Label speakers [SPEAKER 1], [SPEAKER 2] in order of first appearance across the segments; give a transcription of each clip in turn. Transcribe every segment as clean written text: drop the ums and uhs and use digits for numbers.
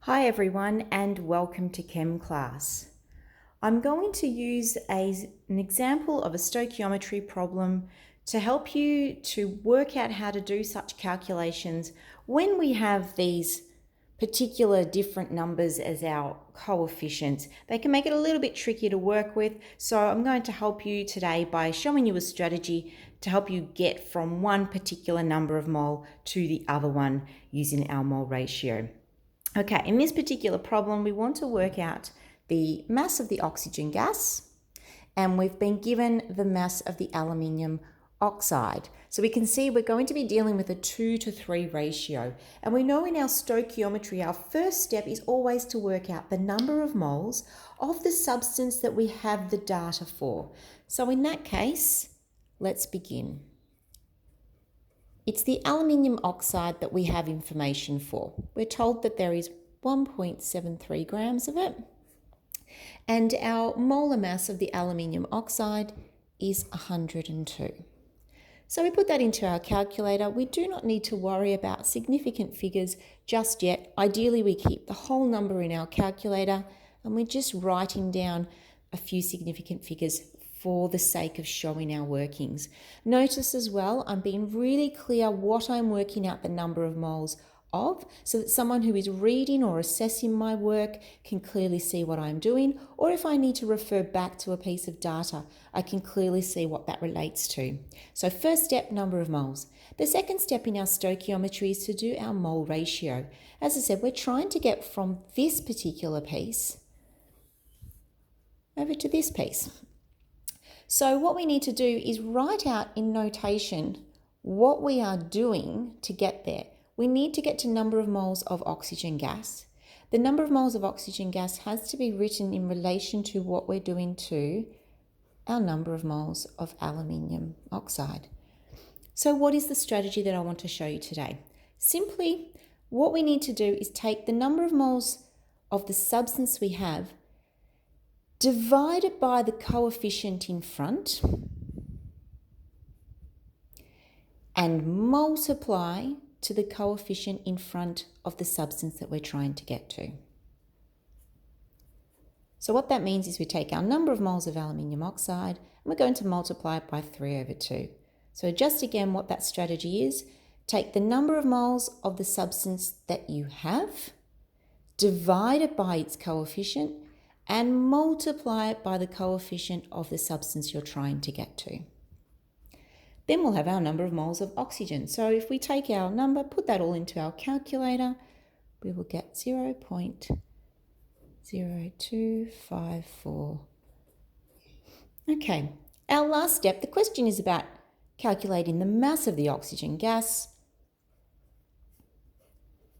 [SPEAKER 1] Hi everyone and welcome to Chem class. I'm going to use an example of a stoichiometry problem to help you to work out how to do such calculations when we have these particular different numbers as our coefficients. They can make it a little bit tricky to work with, so I'm going to help you today by showing you a strategy to help you get from one particular number of mole to the other one using our mole ratio. Okay, in this particular problem, we want to work out the mass of the oxygen gas, and we've been given the mass of the aluminium oxide. So we can see we're going to be dealing with a 2:3 ratio. And we know in our stoichiometry, our first step is always to work out the number of moles of the substance that we have the data for. So in that case, let's begin. It's the aluminium oxide that we have information for. We're told that there is 1.73 grams of it, and our molar mass of the aluminium oxide is 102. So we put that into our calculator. We do not need to worry about significant figures just yet. Ideally, we keep the whole number in our calculator and we're just writing down a few significant figures for the sake of showing our workings. Notice as well, I'm being really clear what I'm working out the number of moles of, so that someone who is reading or assessing my work can clearly see what I'm doing, or if I need to refer back to a piece of data, I can clearly see what that relates to. So first step, number of moles. The second step in our stoichiometry is to do our mole ratio. As I said, we're trying to get from this particular piece over to this piece. So what we need to do is write out in notation what we are doing to get there. We need to get to number of moles of oxygen gas. The number of moles of oxygen gas has to be written in relation to what we're doing to our number of moles of aluminium oxide. So what is the strategy that I want to show you today? Simply, what we need to do is take the number of moles of the substance we have divided by the coefficient in front and multiply to the coefficient in front of the substance that we're trying to get to. So what that means is we take our number of moles of aluminium oxide and we're going to multiply it by 3/2. So just again what that strategy is, take the number of moles of the substance that you have, divide it by its coefficient, and multiply it by the coefficient of the substance you're trying to get to. Then we'll have our number of moles of oxygen. So if we take our number, put that all into our calculator, we will get 0.0254. Okay, our last step, the question is about calculating the mass of the oxygen gas.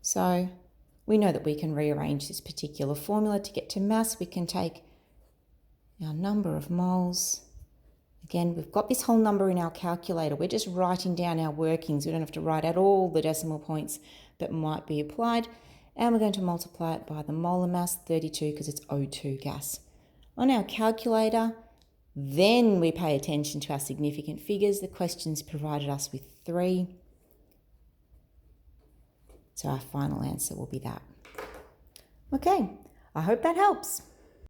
[SPEAKER 1] So we know that we can rearrange this particular formula to get to mass. We can take our number of moles. Again, we've got this whole number in our calculator. We're just writing down our workings. We don't have to write out all the decimal points that might be applied. And we're going to multiply it by the molar mass, 32, because it's O2 gas. On our calculator, then we pay attention to our significant figures. The questions provided us with 3. So our final answer will be that. Okay, I hope that helps.